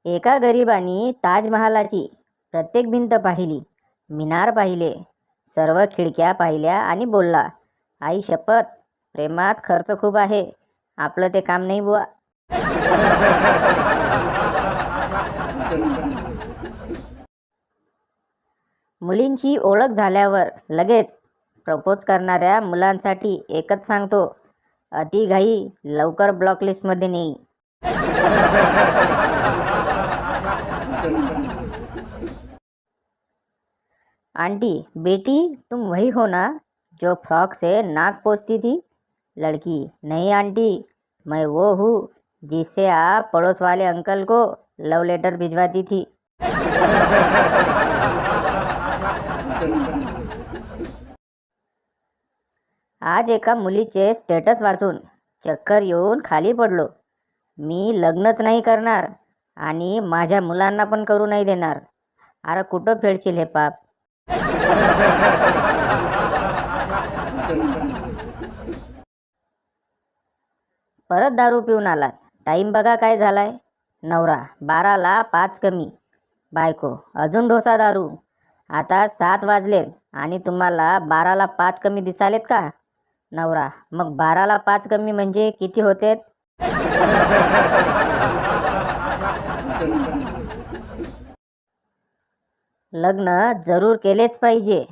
एका गरिबानी ताजमहालाची प्रत्येक भिंत पाहिली, मिनार पाहिले, सर्व खिडक्या पाहिल्या आणि बोलला, आई शपथ, प्रेमात खर्च खूप आहे, आपलं ते काम नाही बुवा. मुलींची ओळख झाल्यावर लगेच प्रपोज करणाऱ्या मुलांसाठी एकच सांगतो, अति घाई लवकर ब्लॉकलिस्टमध्ये नेई. आंटी, बेटी तुम वही हो ना जो फ्रॉक से नाक पोंछती थी? लड़की, नहीं आंटी, मैं वो हूँ जिससे आप पड़ोस वाले अंकल को लव लेटर भिजवाती थी. आज एका मुलीचे स्टेटस वाचून चक्कर येऊन खाली पडलो. मी लग्नच नाही करणार आणि माझ्या मुलांना पण करू नाही देणार. अरे कुठं फेडशील हे पाप. परत दारू पिऊन आलात, टाईम बघा काय झालाय. नवरा, 12ला 5 कमी. बायको, अजून ढोसा दारू. आता 7 वाजलेत आणि तुम्हाला 12ला 5 कमी दिसालेत का? नवरा, मग 12ला 5 कमी म्हणजे किती होतेत? लग्न जरूर केलेच पाहिजे,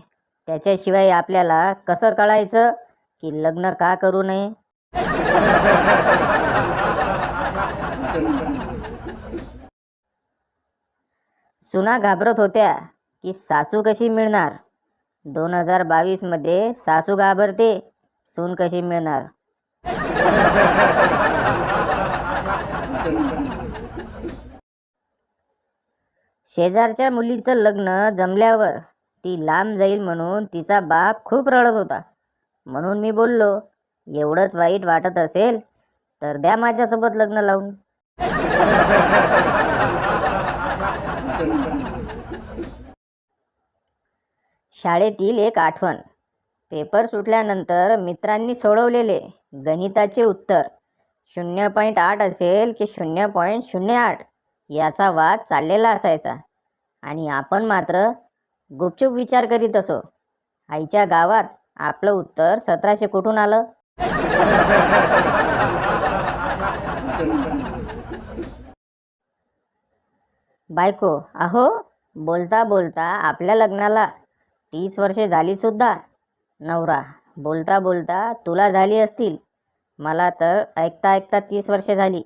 त्याच्याशिवाय आपल्याला कसं कळायचं की लग्न का करू नये? सुना घाबरत होत्या की सासू कशी मिळणार. 2022मध्ये सासू घाबरते, सून कशी मिळणार. शेजारच्या मुलीचं लग्न जमल्यावर ती लांब जाईल म्हणून तिचा बाप खूप रडत होता. म्हणून मी बोललो, एवढंच वाईट वाटत असेल तर द्या माझ्यासोबत लग्न लावून. शाळेतील एक आठवण. पेपर सुटल्यानंतर मित्रांनी सोडवलेले गणिताचे उत्तर 0.8 असेल की 0.08 याचा वाद चाललेला असायचा आणि आपण मात्र गुपचूप विचार करीत असो, आईच्या गावात आपलं उत्तर 1700 कुठून आलं. बायको, अहो बोलता बोलता आपल्या लग्नाला 30 वर्षे झाली सुद्धा. नवरा, बोलता बोलता तुला झाली असतील, मला तर ऐकता ऐकता 30 वर्षे झाली.